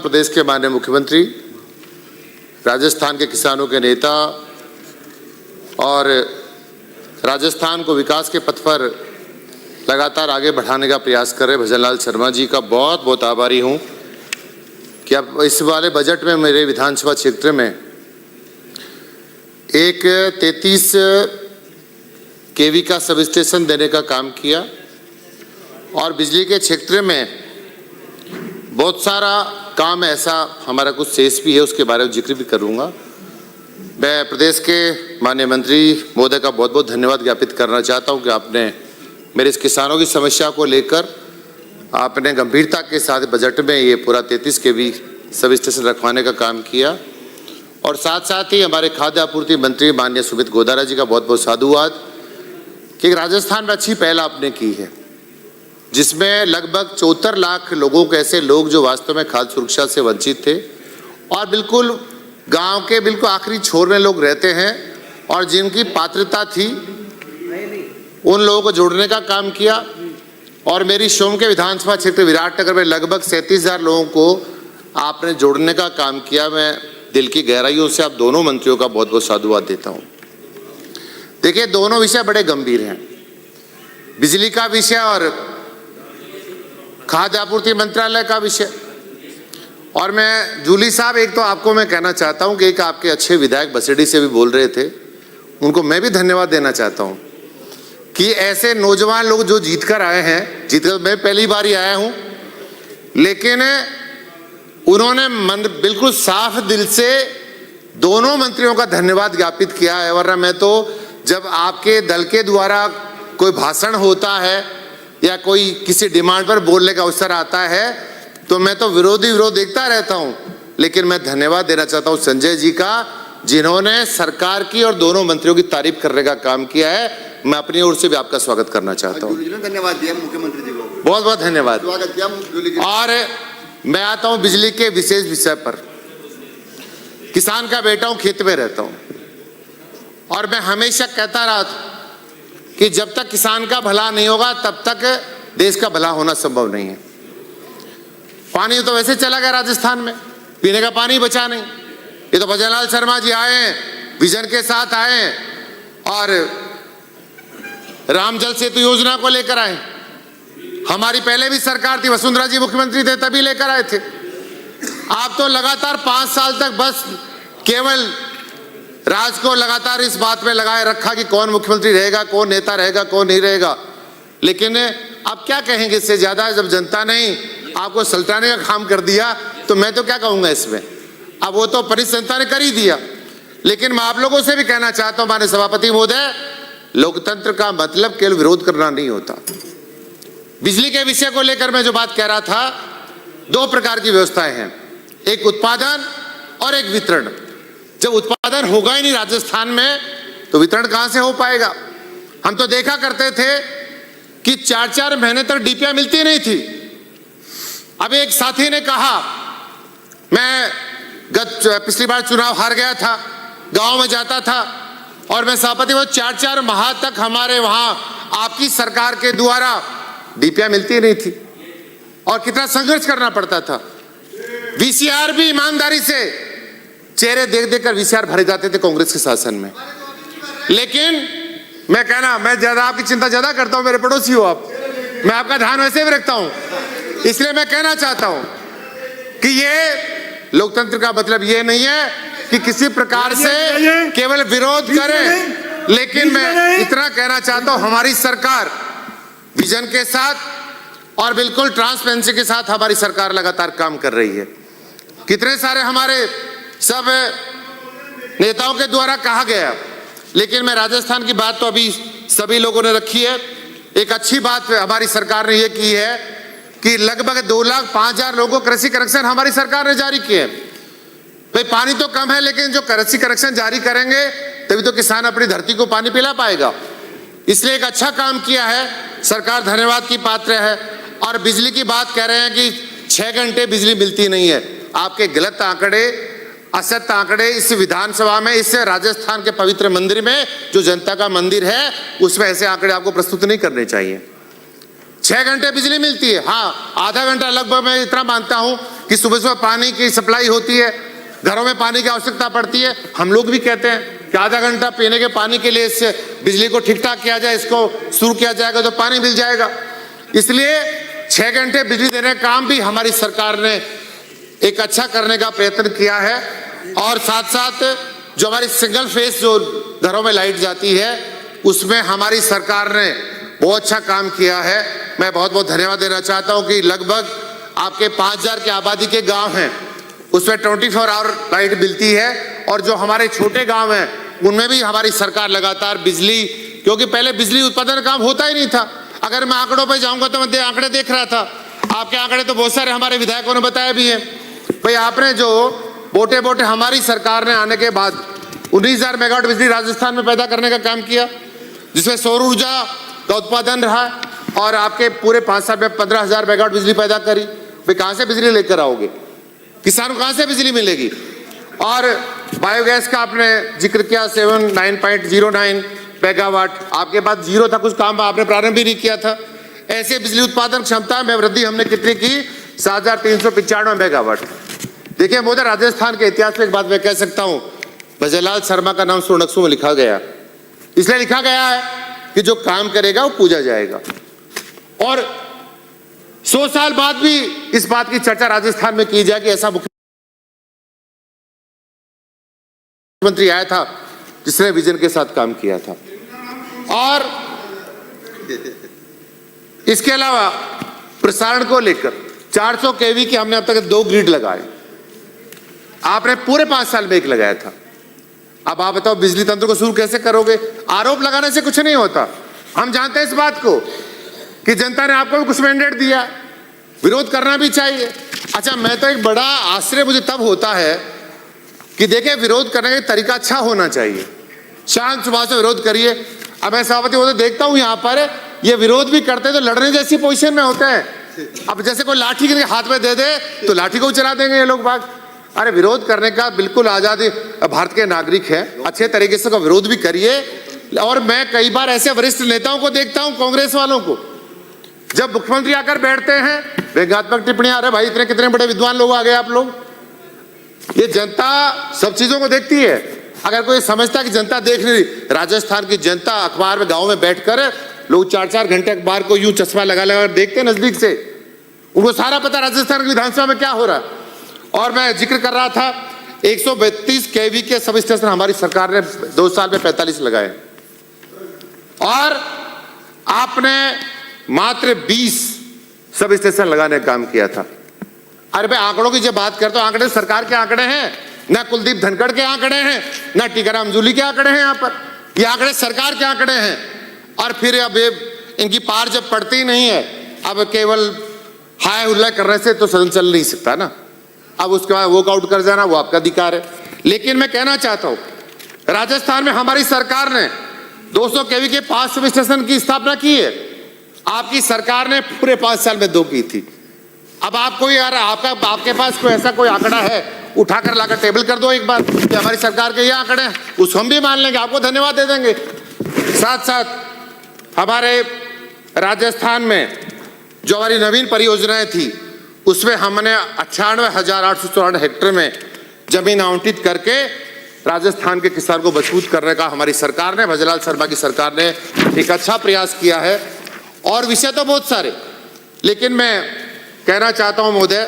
प्रदेश के माननीय मुख्यमंत्री, राजस्थान के किसानों के नेता और राजस्थान को विकास के पथ पर लगातार आगे बढ़ाने का प्रयास कर रहे भजनलाल शर्मा जी का बहुत बहुत आभारी हूं कि अब इस वाले बजट में मेरे विधानसभा क्षेत्र में एक 33 केवी का सब स्टेशन देने का काम किया और बिजली के क्षेत्र में बहुत सारा काम ऐसा हमारा कुछ शेष भी है, उसके बारे में जिक्र भी करूंगा। मैं प्रदेश के माननीय मंत्री महोदय का बहुत बहुत धन्यवाद ज्ञापित करना चाहता हूं कि आपने मेरे इस किसानों की समस्या को लेकर आपने गंभीरता के साथ बजट में ये पूरा 33 केवी सब स्टेशन रखवाने का काम किया और साथ साथ ही हमारे खाद्य आपूर्ति मंत्री माननीय सुमित गोदारा जी का बहुत बहुत साधुवाद कि राजस्थान में अच्छी पहल आपने की है, जिसमें लगभग 74 लाख लोगों के ऐसे लोग जो वास्तव में खाद्य सुरक्षा से वंचित थे और बिल्कुल गांव के बिल्कुल आखिरी छोर में लोग रहते हैं और जिनकी पात्रता थी उन लोगों को जोड़ने का काम किया। और मेरी सोम के विधानसभा क्षेत्र विराटनगर में लगभग 37,000 लोगों को आपने जोड़ने का काम किया। मैं दिल की गहराइयों से आप दोनों मंत्रियों का बहुत बहुत साधुवाद देता हूँ। देखिए, दोनों विषय बड़े गंभीर हैं, बिजली का विषय और खाद्य आपूर्ति मंत्रालय का विषय। और मैं जूली साहब, एक तो आपको मैं कहना चाहता हूं कि एक आपके अच्छे विधायक बसेड़ी से भी बोल रहे थे, उनको मैं भी धन्यवाद देना चाहता हूं कि ऐसे नौजवान लोग जो जीत कर आए हैं, जीतकर मैं पहली बार ही आया हूं, लेकिन उन्होंने बिल्कुल साफ दिल से दोनों मंत्रियों का धन्यवाद ज्ञापित किया है। वरना मैं तो जब आपके दल के द्वारा कोई भाषण होता है या कोई किसी डिमांड पर बोलने का अवसर आता है तो मैं तो विरोध देखता रहता हूं, लेकिन मैं धन्यवाद देना चाहता हूं संजय जी का, जिन्होंने सरकार की और दोनों मंत्रियों की तारीफ करने का काम किया है। मैं अपनी ओर से भी आपका स्वागत करना चाहता हूं। धन्यवाद दिया मुख्यमंत्री जी को, बहुत बहुत धन्यवाद। स्वागत किया। और मैं आता हूं बिजली के विशेष विषय पर। किसान का बेटा हूं, खेत में रहता हूं और मैं हमेशा कहता रहा कि जब तक किसान का भला नहीं होगा तब तक देश का भला होना संभव नहीं है। पानी तो वैसे चला गया राजस्थान में, पीने का पानी बचा नहीं। ये तो भजनलाल शर्मा जी आए, विजन के साथ आए और राम जल सेतु योजना को लेकर आए। हमारी पहले भी सरकार थी, वसुंधरा जी मुख्यमंत्री थे, तभी लेकर आए थे। आप तो लगातार 5 साल तक बस केवल राज को लगातार इस बात में लगाए रखा कि कौन मुख्यमंत्री रहेगा, कौन नेता रहेगा, कौन नहीं रहेगा। लेकिन अब क्या कहेंगे इससे ज्यादा, जब जनता ने आपको सल्टाने का काम कर दिया तो मैं तो क्या कहूंगा इसमें। अब वो तो परिषद जनता ने कर ही दिया, लेकिन मैं आप लोगों से भी कहना चाहता हूं माननीय सभापति महोदय, लोकतंत्र का मतलब केवल विरोध करना नहीं होता। बिजली के विषय को लेकर मैं जो बात कह रहा था, 2 प्रकार की व्यवस्थाएं हैं, एक उत्पादन और एक वितरण। जब उत्पादन होगा ही नहीं राजस्थान में तो वितरण कहां से हो पाएगा। हम तो देखा करते थे कि 4-4 महीने तक डीपीआई मिलती नहीं थी। अब एक साथी ने कहा, मैं पिछली बार चुनाव हार गया था, गांव में जाता था और मैं सभापति वो 4-4 माह तक हमारे वहां आपकी सरकार के द्वारा डीपीआई मिलती नहीं थी और कितना संघर्ष करना पड़ता था। वीसीआर भी ईमानदारी से चेहरे देख देखकर वीसीआर भरे जाते थे कांग्रेस के शासन में। लेकिन मैं ज्यादा आपकी चिंता ज्यादा करता हूं, मेरे पड़ोसी हो आप, मैं आपका ध्यान वैसे भी रखता हूं। इसलिए मैं कहना चाहता हूं कि ये लोकतंत्र का मतलब ये नहीं है कि किसी प्रकार से केवल विरोध करें, लेकिन मैं इतना कहना चाहता हूं, हमारी सरकार विजन के साथ और बिल्कुल ट्रांसपेरेंसी के साथ हमारी सरकार लगातार काम कर रही है। कितने सारे हमारे सब नेताओं के द्वारा कहा गया, लेकिन मैं राजस्थान की बात तो अभी सभी लोगों ने रखी है। एक अच्छी बात हमारी सरकार ने यह की है कि लगभग 2,05,000 लोगों को कृषि कनेक्शन हमारी सरकार ने जारी किए। भाई पानी तो कम है, लेकिन जो कृषि कनेक्शन जारी करेंगे तभी तो किसान अपनी धरती को पानी पिला पाएगा। इसलिए एक अच्छा काम किया है, सरकार धन्यवाद की पात्र है। और बिजली की बात कह रहे हैं कि 6 घंटे बिजली मिलती नहीं है, आपके गलत आंकड़े, असत्य आंकड़े इस विधानसभा में, इस राजस्थान के पवित्र मंदिर में जो जनता का मंदिर है उसमें ऐसे आंकड़े आपको प्रस्तुत नहीं करने चाहिए। 6 घंटे बिजली मिलती है, हाँ आधा घंटा लगभग मैं इतना मानता हूं कि सुबह सुबह पानी की सप्लाई होती है, घरों में पानी की आवश्यकता पड़ती है, हम लोग भी कहते हैं कि आधा घंटा पीने के पानी के लिए इससे बिजली को ठीक ठाक किया जाए, इसको शुरू किया जाएगा तो पानी मिल जाएगा। इसलिए 6 घंटे बिजली देने का काम भी हमारी सरकार ने एक अच्छा करने का प्रयत्न किया है। और साथ साथ जो हमारी सिंगल फेस जो घरों में लाइट जाती है उसमें हमारी सरकार ने बहुत अच्छा काम किया है। मैं बहुत बहुत धन्यवाद देना चाहता हूं कि लगभग आपके 5000 की आबादी के गांव हैं उसमें 24 आवर लाइट मिलती है, और जो हमारे छोटे गांव हैं उनमें भी हमारी सरकार लगातार बिजली, क्योंकि पहले बिजली उत्पादन काम होता ही नहीं था। अगर मैं आंकड़ों पे जाऊंगा तो मैं आंकड़े देख रहा था, आपके आंकड़े तो बहुत सारे हमारे विधायकों ने बताया भी है। भाई आपने जो बोटे बोटे हमारी सरकार ने आने के बाद 19,000 मेगावाट बिजली राजस्थान में पैदा करने का काम किया, जिसमें सौर ऊर्जा का उत्पादन रहा, और आपके पूरे 5 साल में 15,000 मेगावाट बिजली पैदा करी। भाई कहाँ से बिजली लेकर आओगे, किसान को कहाँ से बिजली मिलेगी। और बायोगैस का आपने जिक्र किया 79.09 मेगावाट, आपके पास जीरो था, कुछ काम आपने प्रारंभ भी नहीं किया था। ऐसे बिजली उत्पादन क्षमता में वृद्धि हमने कितनी की, 7,395 मेगावाट। देखिए मोदी, राजस्थान के इतिहास में एक बात मैं कह सकता हूं, भजनलाल शर्मा का नाम स्वर्ण अक्षरों में लिखा गया, इसलिए लिखा गया है कि जो काम करेगा वो पूजा जाएगा। और 100 साल बाद भी इस बात की चर्चा राजस्थान में की जाए कि ऐसा मुख्यमंत्री आया था जिसने विजन के साथ काम किया था। और इसके अलावा प्रसारण को लेकर 400 केवी के हमने अब तक 2 ग्रिड लगाए, आपने पूरे 5 साल में 1 लगाया था। अब आप बताओ बिजली तंत्र को शुरू कैसे करोगे। आरोप लगाने से कुछ नहीं होता, हम जानते हैं इस बात को कि जनता ने आपको भी कुछ मैंडेट दिया, विरोध करना भी चाहिए। अच्छा, मैं तो एक बड़ा आश्चर्य मुझे तब होता है कि देखिए विरोध करने का तरीका अच्छा होना चाहिए, शांत स्वभाव से विरोध करिए। अब मैं सभापति होते देखता हूं यहाँ पर ये विरोध भी करते तो लड़ने जैसी पोजीशन में होते हैं। अब जैसे कोई लाठी के हाथ में दे दे तो लाठी को चला देंगे ये लोग बाग। अरे विरोध करने का बिल्कुल आजादी, भारत के नागरिक हैं, अच्छे तरीके से विरोध भी करिए। और मैं कई बार ऐसे वरिष्ठ नेताओं को देखता हूं, कांग्रेस वालों को, जब मुख्यमंत्री आकर बैठते हैं व्यंग्यात्मक टिप्पणियां, अरे भाई इतने कितने बड़े विद्वान लोग आ गए आप लोग। ये जनता सब चीजों को देखती है। अगर कोई समझता है कि जनता देख नहीं रही, राजस्थान की जनता अखबार में गांव में बैठकर लोग 4-4 घंटे अखबार को यूं चश्मा लगा लगा देखते हैं नजदीक से, उनको सारा पता राजस्थान की विधानसभा में क्या हो रहा है। और मैं जिक्र कर रहा था 132 केवी के सब स्टेशन हमारी सरकार ने 2 साल में 45 लगाए, और आपने मात्र 20 सब स्टेशन लगाने का काम किया था। अरे भाई आंकड़ों की जब बात करते हो, आंकड़े सरकार के आंकड़े हैं, ना कुलदीप धनखड़ के आंकड़े हैं, ना टीकाराम जूली के आंकड़े हैं। यहाँ पर ये आंकड़े सरकार के आंकड़े हैं। और फिर अब इनकी पार जब पड़ती ही नहीं है, अब केवल हाय हुल्ला करने से तो सदन चल नहीं सकता ना। अब उसके बाद वॉकआउट कर जाना वो आपका अधिकार है। लेकिन मैं कहना चाहता हूं, राजस्थान में हमारी सरकार ने 200 केवी के 5 सब स्टेशन की स्थापना की है, आपकी सरकार ने पूरे 5 साल में 2 की थी। अब आपको यार आपके पास कोई ऐसा कोई आंकड़ा है, उठाकर लाकर टेबल कर दो एक बार कि हमारी सरकार के ये आंकड़े हैं, उसको हम भी मान लेंगे, आपको धन्यवाद दे देंगे। साथ साथ हमारे राजस्थान में जो हमारी नवीन परियोजनाएं थी उसमें हमने 98,854 हेक्टेयर में जमीन आवंटित करके राजस्थान के किसान को मजबूत करने का हमारी सरकार ने, भजनलाल शर्मा की सरकार ने एक अच्छा प्रयास किया है। और विषय तो बहुत सारे, लेकिन मैं कहना चाहता हूं महोदय,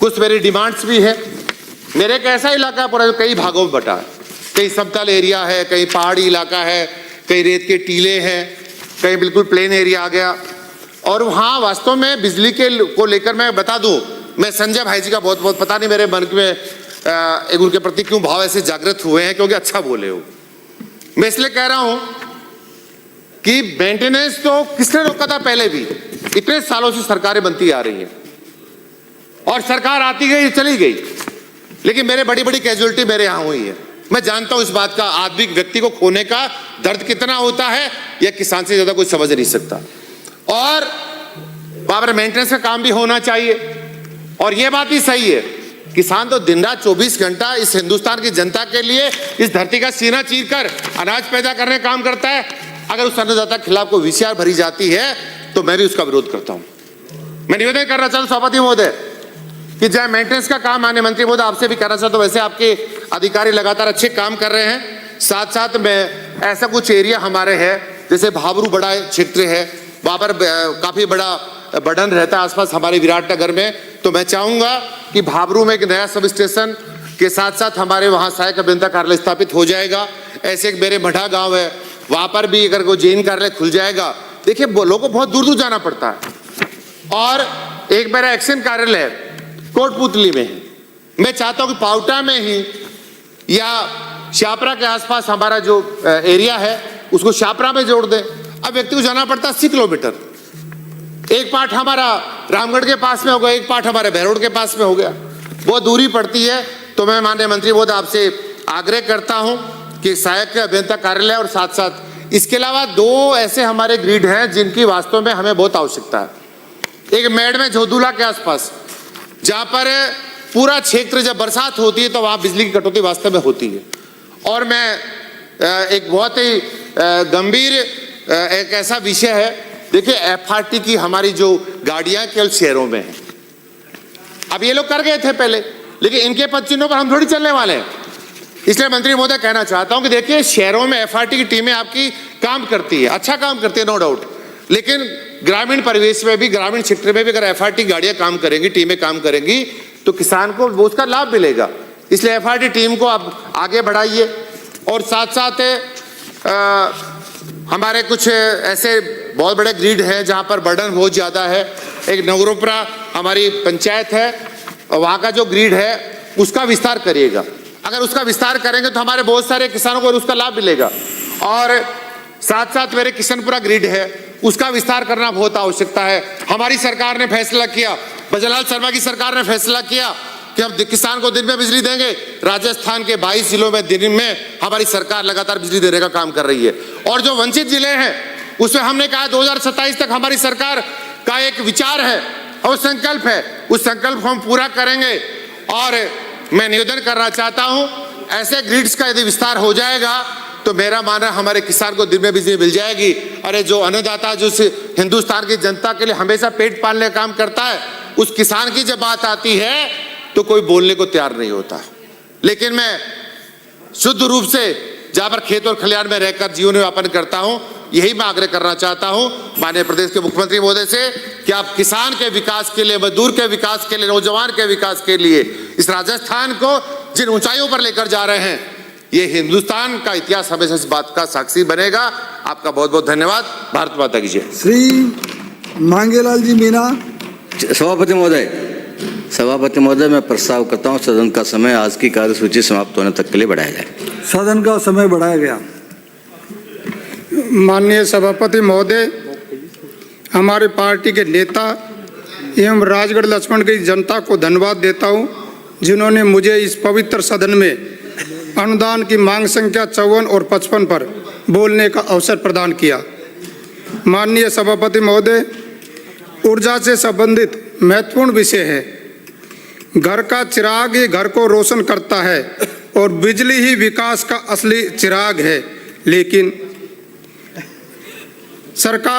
कुछ मेरी डिमांड्स भी है। मेरे एक ऐसा इलाका पूरा कई भागों में बटा है, कहीं समतल एरिया है, कहीं पहाड़ी इलाका है, कहीं रेत के टीले हैं, कहीं बिल्कुल प्लेन एरिया आ गया। और वहाँ वास्तव में बिजली के को लेकर मैं बता दूं, मैं संजय भाई जी का बहुत बहुत पता नहीं मेरे मन में एक उनके प्रति क्यों भाव ऐसे जागृत हुए हैं, क्योंकि अच्छा बोले हो। मैं इसलिए कह रहा हूं कि मेंटेनेंस तो किसने रोका था, पहले भी इतने सालों से सरकारें बनती आ रही हैं और सरकार आती गई चली गई, लेकिन मेरे बड़ी बड़ी कैजुअलिटी मेरे यहाँ हुई है। मैं जानता हूं इस बात का, आदमी व्यक्ति को खोने का दर्द कितना होता है यह किसान से ज्यादा कोई समझ नहीं सकता। और वहां पर मेंटेनेंस का काम भी होना चाहिए। और यह बात भी सही है, किसान तो दिन रात 24 घंटा इस हिंदुस्तान की जनता के लिए इस धरती का सीना चीरकर अनाज पैदा करने का काम करता है। अगर उस अन्नदाता के खिलाफ कोई VCR भरी जाती है तो मैं भी उसका विरोध करता हूं। मैं निवेदन करना चाहता हूं सभापति महोदय कि जहाँ मेंटेनेंस का काम माननीय मंत्री महोदय आपसे भी करना चाहता हूं, वैसे आपके अधिकारी लगातार अच्छे काम कर रहे हैं। साथ साथ में ऐसा कुछ एरिया हमारे है जैसे भाबरू बड़ा क्षेत्र है, वहाँ पर काफी बड़ा बर्डन रहता है आसपास हमारे विराटनगर में। तो मैं चाहूंगा कि भाबरू में एक नया सब स्टेशन के साथ साथ हमारे वहाँ सहायक अभियंता कार्यालय स्थापित हो जाएगा। ऐसे एक मेरे मढ़ा गांव है, वहाँ पर भी अगर कोई जेईन कार्यालय खुल जाएगा, देखिए लोगों को बहुत दूर दूर जाना पड़ता है। और एक मेरा एक्शन कार्यालय कोटपुतली में है, मैं चाहता हूँ कि पाउटा में ही या शापरा के आसपास हमारा जो एरिया है उसको शापरा में जोड़ दें। अब व्यक्ति को जाना पड़ता है 80 किलोमीटर, एक पार्ट हमारा रामगढ़ के पास में हो गया, एक पार्ट हमारे बहरोड के पास में हो गया, बहुत दूरी पड़ती है। तो मैं माननीय मंत्री महोदय आपसे आग्रह करता हूं कि सहायक अभियंता कार्यालय और साथ साथ इसके अलावा 2 ऐसे हमारे ग्रिड हैं जिनकी वास्तव में हमें बहुत आवश्यकता है। एक मेड़ में झोदुला के आसपास, जहां पर पूरा क्षेत्र जब बरसात होती है तो वहां बिजली की कटौती वास्तव में होती है। और मैं एक बहुत ही गंभीर एक ऐसा विषय है, देखिए FRT की हमारी जो गाड़ियां केवल शहरों में है। अब ये लोग कर गए थे पहले, लेकिन इनके पद चिन्हों पर हम थोड़ी चलने वाले हैं। इसलिए मंत्री महोदय कहना चाहता हूं कि देखिए शहरों में FRT की टीमें आपकी काम करती है, अच्छा काम करती है, नो डाउट, लेकिन ग्रामीण परिवेश में भी, ग्रामीण क्षेत्र में भी अगर FRT गाड़ियां काम करेंगी, टीमें काम करेंगी तो किसान को वो उसका लाभ मिलेगा। इसलिए FRT टीम को आप आगे बढ़ाइए। और साथ साथ हमारे कुछ ऐसे बहुत बड़े ग्रिड हैं जहां पर बर्डन बहुत ज्यादा है। एक नगरोपरा हमारी पंचायत है, वहां का जो ग्रिड है उसका विस्तार करिएगा। अगर उसका विस्तार करेंगे तो हमारे बहुत सारे किसानों को उसका लाभ मिलेगा। और साथ साथ मेरे किशनपुरा ग्रिड है, उसका विस्तार करना बहुत आवश्यकता है। हमारी सरकार ने फैसला किया, बजरलाल शर्मा की सरकार ने फैसला किया कि हम किसान को दिन में बिजली देंगे। राजस्थान के 22 जिलों में दिन में हमारी सरकार लगातार बिजली देने का काम कर रही है। और जो वंचित जिले हैं उसमें हमने कहा 2027 तक हमारी सरकार का एक विचार है और संकल्प है, उस संकल्प को हम पूरा करेंगे। और मैं निवेदन करना चाहता हूं, ऐसे ग्रिड्स का यदि विस्तार हो जाएगा तो मेरा मानना हमारे किसान को दिन में बिजली मिल जाएगी। अरे जो अन्नदाता, जो हिंदुस्तान की जनता के लिए हमेशा पेट पालने का काम करता है, उस किसान की जब बात आती है तो कोई बोलने को तैयार नहीं होता। लेकिन मैं शुद्ध रूप से जहां पर खेत और खलिहान में रहकर जीवन यापन करता हूं, यही मैं आग्रह करना चाहता हूं माननीय प्रदेश के मुख्यमंत्री महोदय से कि आप किसान के विकास के लिए, मजदूर के विकास के लिए, नौजवान के विकास के लिए इस राजस्थान को जिन ऊंचाइयों पर लेकर जा रहे हैं, ये हिंदुस्तान का इतिहास हमेशा इस बात का साक्षी बनेगा। आपका बहुत बहुत धन्यवाद। भारत माता की जय। श्री मांगेलाल जी मीणा। सभापति महोदय, मैं प्रस्ताव करता हूं सदन का समय आज की कार्यसूची समाप्त होने तक के लिए बढ़ाया जाए। सदन का समय बढ़ाया गया। माननीय सभापति महोदय, हमारे पार्टी के नेता एवं राजगढ़ लक्ष्मण की जनता को धन्यवाद देता हूं, जिन्होंने मुझे इस पवित्र सदन में अनुदान की मांग संख्या 54 और 55 पर बोलने का अवसर प्रदान किया। माननीय सभापति महोदय, ऊर्जा से संबंधित महत्वपूर्ण विषय है। घर का चिराग ही घर को रोशन करता है और बिजली ही विकास का असली चिराग है। लेकिन सरकार